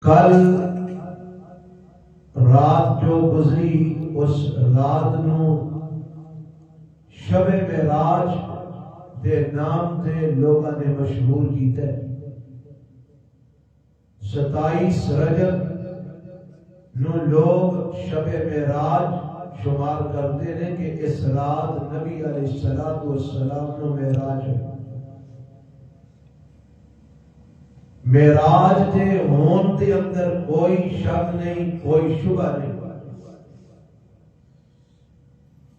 کل رات جو گزری اس رات نو شب معراج دے نام تے لوگاں نے مشہور کیتا ہے۔ 27 رجب نو لوگ شب معراج شمار کرتے ہیں کہ اس رات نبی علیہ السلام نو معراج ہے۔ معراج دے ہون دے اندر کوئی شک نہیں، کوئی شبہ نہیں۔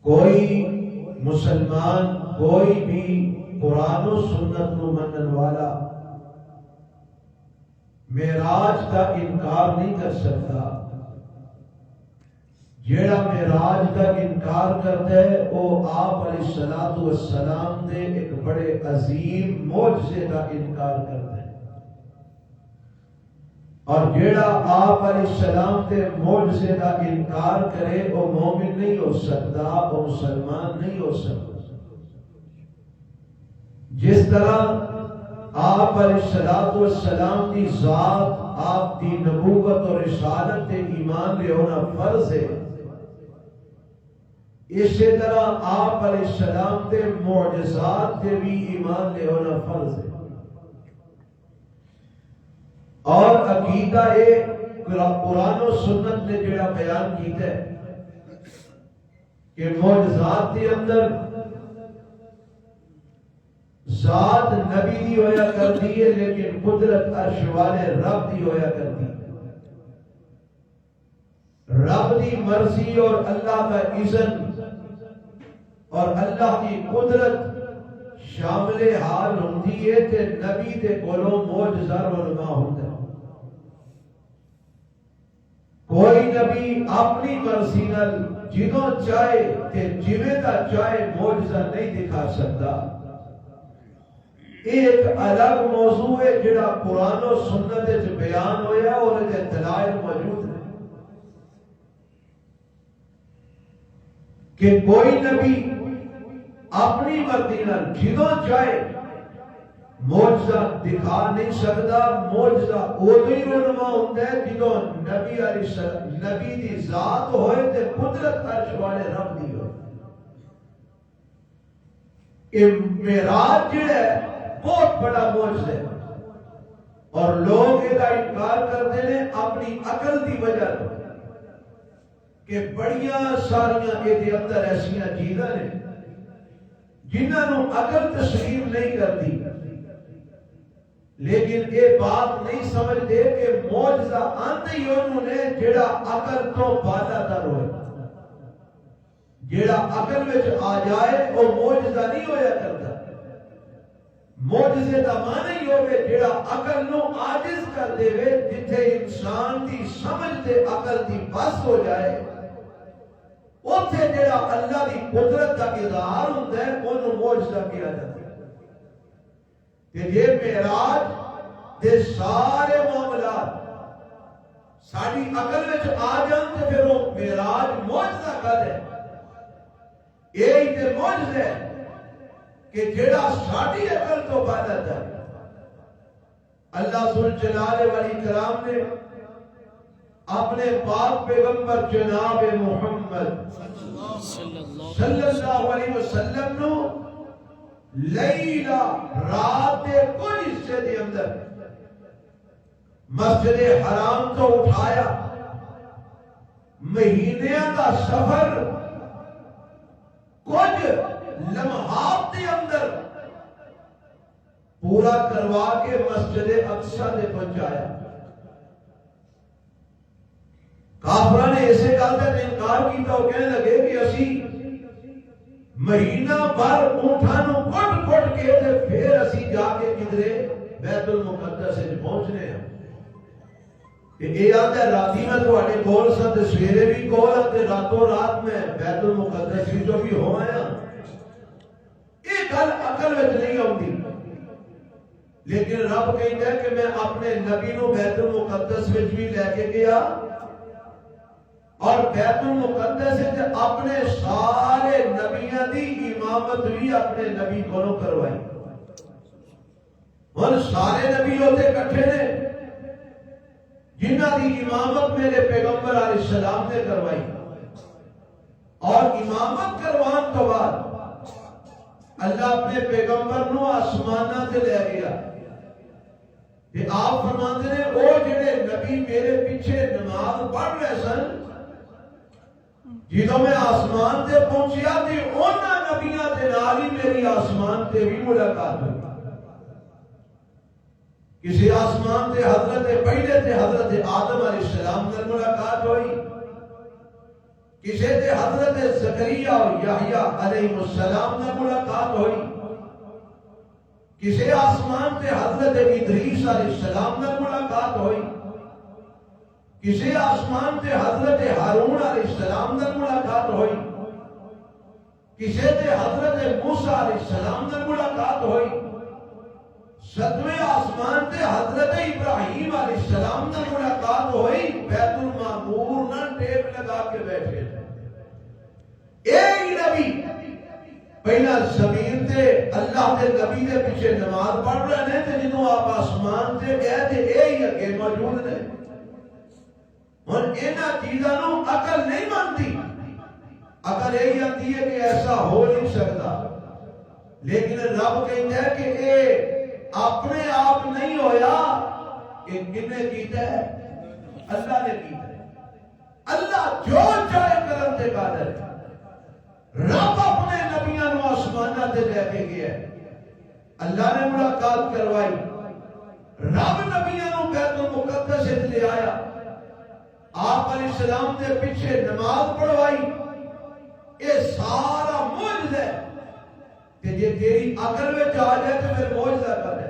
کوئی مسلمان، کوئی بھی قرآن و سنت نو منن والا معراج کا انکار نہیں کر سکتا۔ جیڑا معراج کا انکار کرتا ہے وہ آپ علیہ السلام دے ایک بڑے عظیم معجزے کا انکار کرتا ہے، اور جیڑا آپ علیہ السلام دے معجزے کا انکار کرے وہ مومن نہیں ہو سکتا، وہ مسلمان نہیں ہو سکتا۔ جس طرح آپ علیہ السلام کی ذات، آپ کی نبوت اور رسالت تے ایمان لے ہونا فرض ہے، اسی طرح آپ علیہ السلام دے معجزات تے بھی ایمان لے ہونا فرض ہے۔ اور عقیدہ قرآن و سنت نے جڑا بیان کیتا ہے کہ معجزات کے اندر ذات نبی دی ہویا کرتی ہے، لیکن قدرت عرش والے رب دی ہویا کرتی ہے۔ رب دی مرضی اور اللہ کا اذن اور اللہ کی قدرت شامل حال ہوندی ہے تے نبی دے کولوں معجزہ رونما ہوندا ہے۔ کوئی نبی اپنی مرضی نال جدوں چاہے تے جویں دا چاہے معجزہ نہیں دکھا سکتا۔ ایک الگ موضوع ہے جڑا قرآن و سنت وچ بیان ہویا اور دے دلائل موجود ہیں کہ کوئی نبی اپنی مرضی نال جدوں چاہے معجزہ دکھا نہیں سکتا۔ معجزہ ادو ہی رونما ہوندا ہے جدوں نبی دی ذات ہوئے تے قدرت عرش والے رب دی ہوئے۔ یہ معراج جو ہے بہت بڑا معجزہ ہے، اور لوگ یہ انکار کرتے ہیں اپنی عقل دی وجہ سے کہ بڑیاں ساریاں یہ اندر ایسیاں چیزاں نے جنہوں عقل تسلیم نہیں کرتی، لیکن یہ بات نہیں سمجھتے کہ معجزہ آندے ہی انہوں نے جڑا عقل تو بالا تر ہوئے، جڑا عقل وچ آ جائے وہ معجزہ نہیں ہویا کرتا۔ معجزے دا معنی ہی ہوئے جڑا عقل نو عاجز کر دے وے، جتھے انسان دی سمجھ تے عقل دی بس ہو جائے، اوتھے جڑا اللہ دی قدرت دا اظہار ہوندا ہے انہوں معجزہ کیا جاتا ہے۔ کہ یہ معراج دے سارے معاملات ساری عقل وچ آ جان تے پھر وہ معراج معجزہ کر ہے۔ یہی تے معجزہ ہے کہ جڑا ساری عقل تو بالا ہے۔ اللہ ذوالجلال والاکرام نے اپنے پاک پیغمبر جناب محمد صلی اللہ علیہ وسلم نو لیلہ رات دے کچھ حصے دے اندر مسجد حرام تو اٹھایا، مہینیاں کا سفر کچھ لمحات دے اندر پورا کروا کے مسجد اقصی دے پہنچایا۔ کافراں نے اسے گل کا انکار کیتا، وہ کہنے لگے کہ اسی مہینہ بھر اونٹاں نو کٹ کٹ کے تے پھر اسی جا کے کدرے بیت المقدس وچ پہنچنے ہیں۔ یہ آتا ہے راتی میں تھوڑے کول سا تے سویرے بھی کول آ تے راتوں رات میں بیت المقدس وچوں بھی ہو آیا۔ یہ گل عقل وچ نہیں آتی، لیکن رب کہندا ہے کہ میں اپنے نبی نو بیت المقدس وچ بھی لے کے گیا، اور بیت المقدس وچ اپنے سارے نبیاں دی امامت بھی اپنے نبی کو کروائی۔ اور سارے نبی ہوتے کٹھے نے، جنہ دی امامت میرے پیغمبر علیہ السلام نے کروائی، اور امامت کروان تو بعد اللہ اپنے پیغمبر نو آسمانہ تے لے گیا کہ آپ فرماتے ہیں او جڑے نبی میرے پیچھے نماز پڑھ رہے سن، جدوں میں آسمان تے پہنچیا تے انہاں نبیاں دے نال ہی میری آسمان تے بھی ملاقات ہوئی۔ کسی آسمان تے حضرت پہلے تے حضرت آدم علیہ السلام نال ملاقات ہوئی، کسی تے حضرت زکریا اور یحییٰ علیہ السلام نال ملاقات ہوئی، کسی آسمان تے حضرت ادریس علیہ السلام نال ملاقات ہوئی، کسی آسمان تے حضرت ہارون علیہ السلام نال ملاقات ہوئی، کسی تے حضرت موسیٰ علیہ السلام نال ملاقات ہوئی، ستویں آسمان تے حضرت ابراہیم علیہ السلام نال ملاقات ہوئی، بیت المعمور نال ٹیپ لگا کے بیٹھے ایک نبی پہلا زمین تے اللہ دے نبی دے پیچھے نماز پڑھ رہے ہیں تے جنہوں آپ آسمان تے گئے تے یہی اگے موجود نے۔ اور انہاں چیزاں نو عقل نہیں مانتی، عقل یہی آتی ہے کہ ایسا ہو نہیں سکتا، لیکن رب کہتا ہے کہ اے اپنے آپ نہیں ہویا، کہ کنے کیتا ہے؟ اللہ نے کیتا ہے۔ اللہ جو چاہے کرم تے قادر ہے۔ رب اپنے نبیوں نو آسمانہ تے لے کے گیا، اللہ نے ملاقات کروائی، رب نبیوں نو بیت المقدس سے لے آیا، آپ علیہ السلام دے پیچھے نماز پڑھوائی۔ یہ سارا معجزہ ہے کہ یہ تیری عقل میں آ جائے تو پھر معجزہ کر ہے۔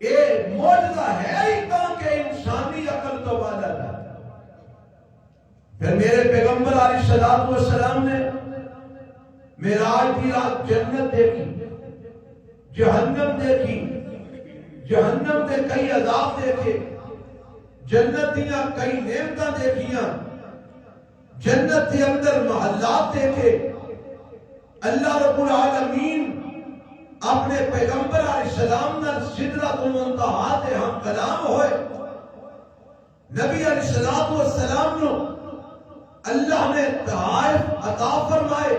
یہ معجزہ ہے ہی تاکہ انسانی عقل تو بالا ہے۔ پھر میرے پیغمبر علیہ السلام نے معراج کی رات جنت دیکھی، جہنم دیکھی، جہنم کے کئی عذاب دیکھے، جنت دیاں کئی نعمتاں دیکھیاں، جنت کے اندر محلات دیکھے۔ اللہ رب العالمین اپنے پیغمبر علیہ السلام نے سدرۃ المنتہا تے ہم کلام ہوئے، نبی علیہ السلام نو اللہ نے تحائف عطا فرمائے،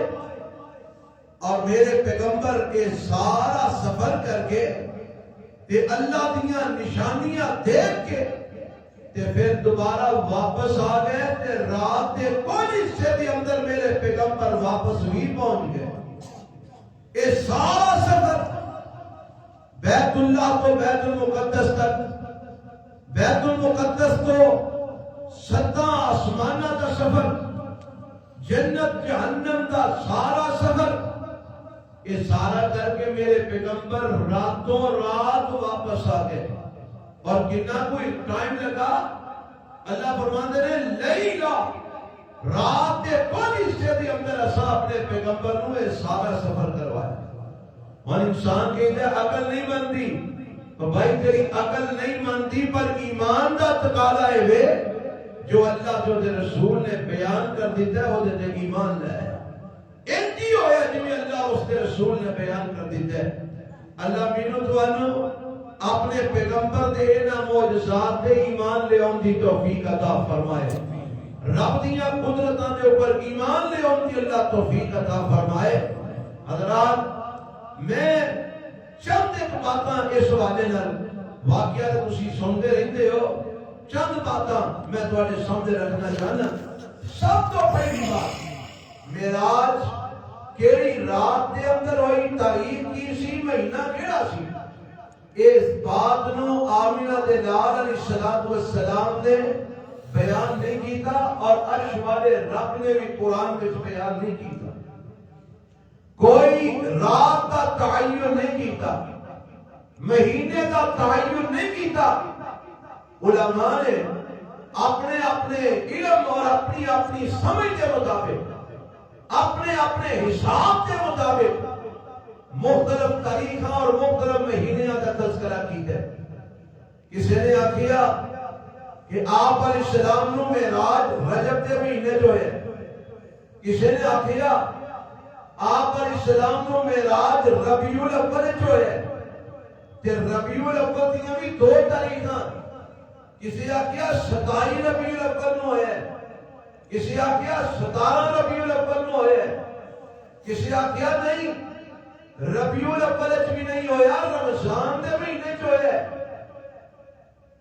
اور میرے پیغمبر کے سارا سفر کر کے تے اللہ دیاں نشانیاں دیکھ کے تے پھر دوبارہ واپس آ گئے تے رات کے کوئی حصے کے اندر میرے پیغمبر واپس بھی پہنچ گئے۔ یہ سارا سفر بیت اللہ تو بیت المقدس تک، بیت المقدس تو 7 آسمانہ کا سفر، جنت جہنم کا سارا سفر، یہ سارا کر کے میرے پیغمبر راتوں رات واپس آ گئے۔ اور کتنا کوئی ٹائم لگا؟ اللہ فرماتے ہیں لیلا، رات کے کچھ حصے کے اندر ایسا اپنے پیغمبر نو یہ سارا سفر کروایا۔ اور انسان کہتے ہیں عقل نہیں مانتی، تو بھائی تیری عقل نہیں مانتی پر ایمان دا تقاضا ہے وے، جو اللہ جو دے رسول نے بیان کر دیتا ہے وہ دے ایمان لائے۔ انجی ہویا جنہیں اللہ اس کے رسول نے بیان کر دیتا ہے۔ اللہ مینو توانو اپنے پیغمبر دے اینا معجزات دے ایمان لے آن دی توفیق عطا فرمائے، رب دیاں قدرتاں دے اوپر ایمان لے آن دی اللہ توفیق عطا فرمائے۔ حضرات میں چند ایک باتاں اس والے نال واقعہ تسی سنتے رہتے ہو، چند باتاں میں تواڈے سامنے رکھنا چاہنا۔ سب تو پہلی بات، معراج کیڑی رات دے اندر ہوئی، تاریخ کی سی، مہینہ کیڑا سی؟ اس بات نو آمینہ دے لال علیہ السلام نے بیان نہیں کیتا، اور عرش والے رب نے بھی قرآن میں بیان نہیں کیتا۔ کوئی رات کا تعین نہیں کیتا، مہینے کا تعین نہیں کیتا۔ علماء نے اپنے اپنے علم اور اپنی اپنی سمجھ کے مطابق، اپنے اپنے حساب کے مطابق مختلف تاریخاں اور مختلف مہینیاں کا تذکرہ کیتا ہے۔ کسی نے آکھیا کہ آپ علیہ السلام نو معراج رجب کے مہینے جو ہے، کسی نے آکھیا آپ علیہ السلام نو معراج ربیع الاول جو ہے، تے ربیع الاول دیاں بھی 2 تاریخاں، کسی آخیا 27 ربیع الاول نو ہویا ہے، کسی آخیا 17 ربیع الاول نو ہویا ہے، کسی آخیا نہیں ربیع الاول وچ بھی نہیں ہویا، رمضان دے مہینے چ ہویا ہے۔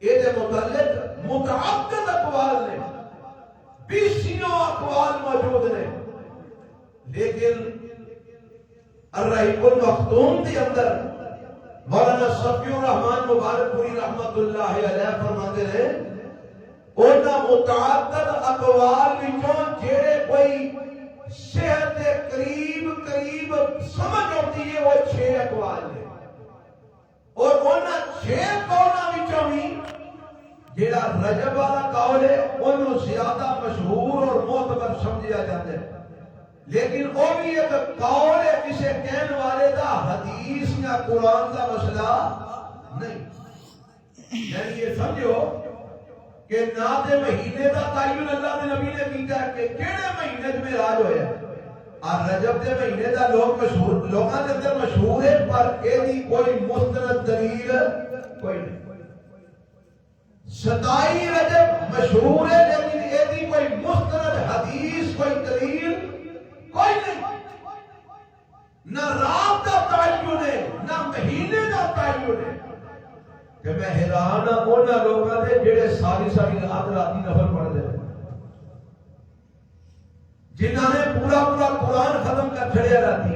یہ متعلق متعدد اقوال نے، 20 اقوال موجود نے، لیکن الرحیق المختوم کے اندر مولانا صفی الرحمان مبارک پوری رحمت اللہ علیہ فرماتے ہیں انہاں متعدد اقوال وچوں جڑے کوئی صحت کے قریب سمجھ آتی ہے وہ 6 اقوال نے، اور انہاں 6 قولاں وچوں بھی جڑا رجب والا قول ہے انہوں زیادہ مشہور اور معتبر سمجھا جاتا ہے، لیکن وہ بھی ایک قول ہے کسی کہنے والے دا حدیث یا قرآن کا مسئلہ نہیں۔ یعنی یہ سمجھو کہ نہ دے مہینے دا تعین اللہ دے نبی نے کیتا ہے کہ کیڑے مہینے میں معراج ہویا، اور رجب دے مہینے دا لوگاں دے اندر مشہور ہے، پر ایدی کوئی مستند دلیل کوئی نہیں۔ 27 رجب مشہور ہے لیکن ایدی کوئی مستند حدیث کوئی دلیل کوئی نہیں، نہ رات کا تعین ہے نہ مہینے کا تعین ہے۔ کہ میں حیران ہاں انہاں لوگاں دے جڑے ساری رات راتی نفل پڑھتے ہیں، جنہاں نے پورا قرآن ختم کر چھڑیا راتی،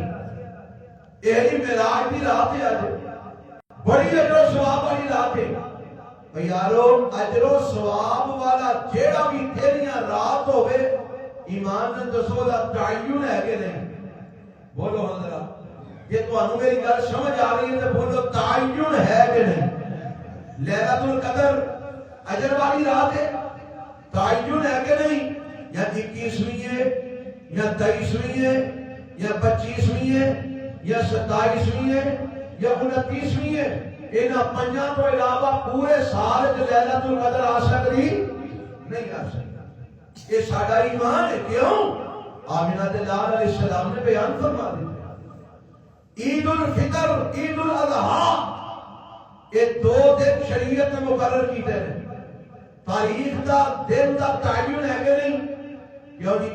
یہ معراج دی رات ہے، اج بڑی اجر و ثواب والی رات ہے۔ یارو اجر و ثواب والا جیڑا بھی تیریاں رات ہوئے ایمان نے دسو دا تعین ہے کہ نہیں؟ بولو حضرات، یہ تو انہوں میری گل سمجھ آ رہی ہے تو بولو تعین ہے کہ نہیں؟ لیلۃ القدر اجر والی رات ہے، تعین ہے کہ نہیں؟ یا 21ویں ہے یا 23ویں ہے یا 25ویں ہے یا 27ویں ہے یا 29ویں ہے، انہاں 5 تو علاوہ پورے سال لیلۃ القدر آ سکتی نہیں آ سکتی۔ یہ ساڈا ایمان ہے، کیوں؟ آمنہ لال علیہ السلام نے بیان فرما دیا۔ عید الفطر عید الاضحیٰ یہ 2 دن شریعت نے مقرر کیتے ہیں، تاریخ دا دن دا تعین ہے کہ نہیں؟ کیوں جی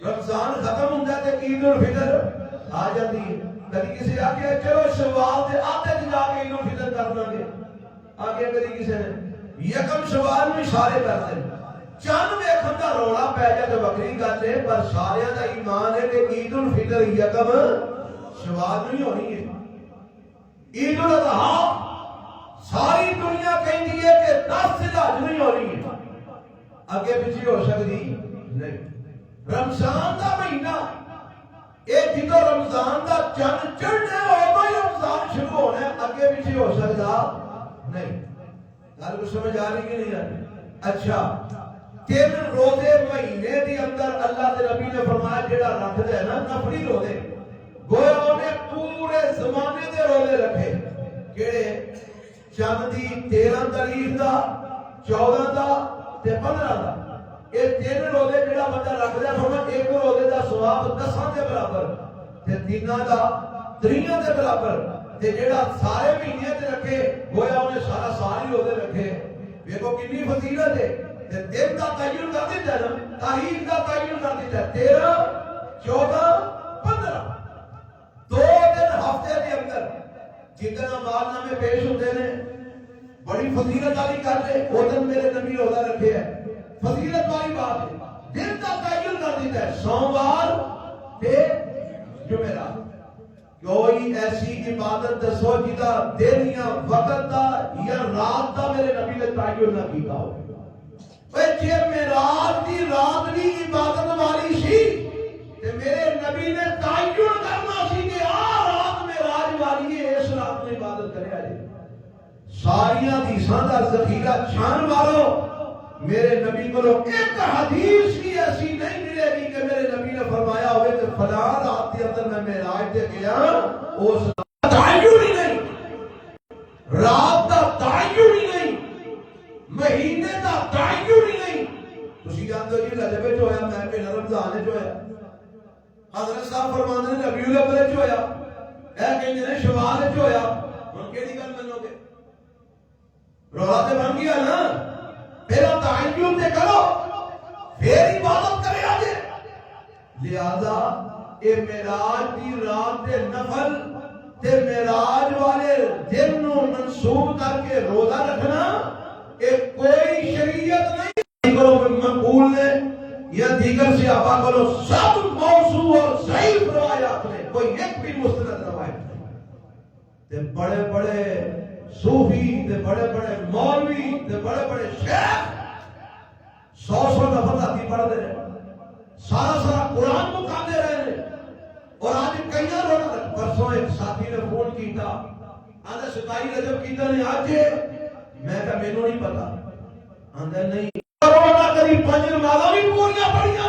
رمضان ختم ہوتا ہے تو عید الفطر آ جاتی ہے، کبھی کسی آگے چلو شوال دے آتے دن جا کے عید الفطر کر لیں گے، آگے کبھی کسی نے یکم شوال میں سارے کرتے ہیں، چند ویکھن دا رولا پی جائے تو بکری گل ہے، پر سارے دا ایمان ہے کہ عید الفطر یکم شوال نہیں ہونی ہے۔ عید الاضحیٰ ساری دنیا کہتی ہے کہ 10 ذی الحج نہیں ہونی ہے، اگے پیچھے ہو سکتی نہیں۔ رمضان دا مہینہ یہ جدو رمضان دا چند چڑھنے ہوگا ہی رمضان شروع ہونا ہے، اگے پیچھے ہو سکتا نہیں۔ گل کو سمجھ آ رہی کہ نہیں آ رہی؟ اچھا 3 روزے مہینے دی اندر اللہ کے نبی نے فرمایا جڑا رکھتا ہے نا نفلی روزے، گویا انہیں پورے زمانے دے روزے رکھے، کیڑے چند دی 13 تاریخ دا 14 دا تے 15 دا، یہ 3 روزے جڑا بندہ رکھدا ہے فرمایا ایک روزے دا ثواب 10 دے برابر تے 3 دا 3 دے برابر، تے جڑا سارے مہینے تے رکھے گویا انہیں سارا سال ہی روزے رکھے۔ دیکھو کتنی فضیلت ہے، تے دن دا تعین کر دیتا ہے نا، تاریخ دا تعین کر دیتا ہے 13 14 15، 2 دن ہفتے دے اندر جتنا مال نامے پیش ہوتے ہیں بڑی فضیلت والی گل ہے، وہ دن میرے نبی روزہ رکھے ہے، فضیلت والی بات ہے، دن کا تعین کر دیتا ہے سوموار تے جمعرات۔ کوئی ایسی عبادت دسو جدا دن یا وقت دا یا رات دا میرے نبی نے تعین نہ کیتا ہو۔ جی معراج دی رات دی عبادت والی سی تے میرے نبی نے تعین کرنا سی کہ آ رات معراج والی ہے، اس رات میں عبادت کرے آجے۔ ساریاں حدیثاں دا ذخیرہ چھان مارو، میرے نبی کو ایک حدیث کی ایسی نہیں ملے گی کہ میرے نبی نے فرمایا ہوئے کہ فلاں رات کے اندر میں معراج دے گیا، اس رات تعین ہی نہیں، رات دا تعین ہی نہیں، مہینے دا تعین ہی نہیں۔ تسی جانتے ہو جی رجب وچ ہویا، میں پہلا رمضان وچ ہویا، حضرت صاحب فرماندے نے ربیع الاول وچ ہویا، اے کہندے نے شوال وچ ہویا، ہن کیڑی گل منو گے؟ رولا تے بن گیا نا، تعین تے کرو پھر عبادت کرے آجے. لہذا اے معراج دی رات دے نفل تے معراج والے دن نو منسوب کر کے روزہ رکھنا اے کوئی شریعت نہیں کرو مقبول نے یا دیگر صحابہ کرو سب موضوع اور ضعیف روایات میں کوئی ایک بھی مستند روایت نہیں. تے بڑے بڑے صوفی تے بڑے بڑے مولوی تے بڑے بڑے شیخ 100 دفعہ راتی پڑھتے رہے سارا قرآن کو کھاتے رہے. اور آج کئی رونا پرسوں ایک ساتھی نے فون کیتا آدھا 27 رجب کیتا نے آج میں کہا مینوں نہیں پتا آدھا نہیں رونا کری 5 نمازاں بھی پوریاں پڑھیاں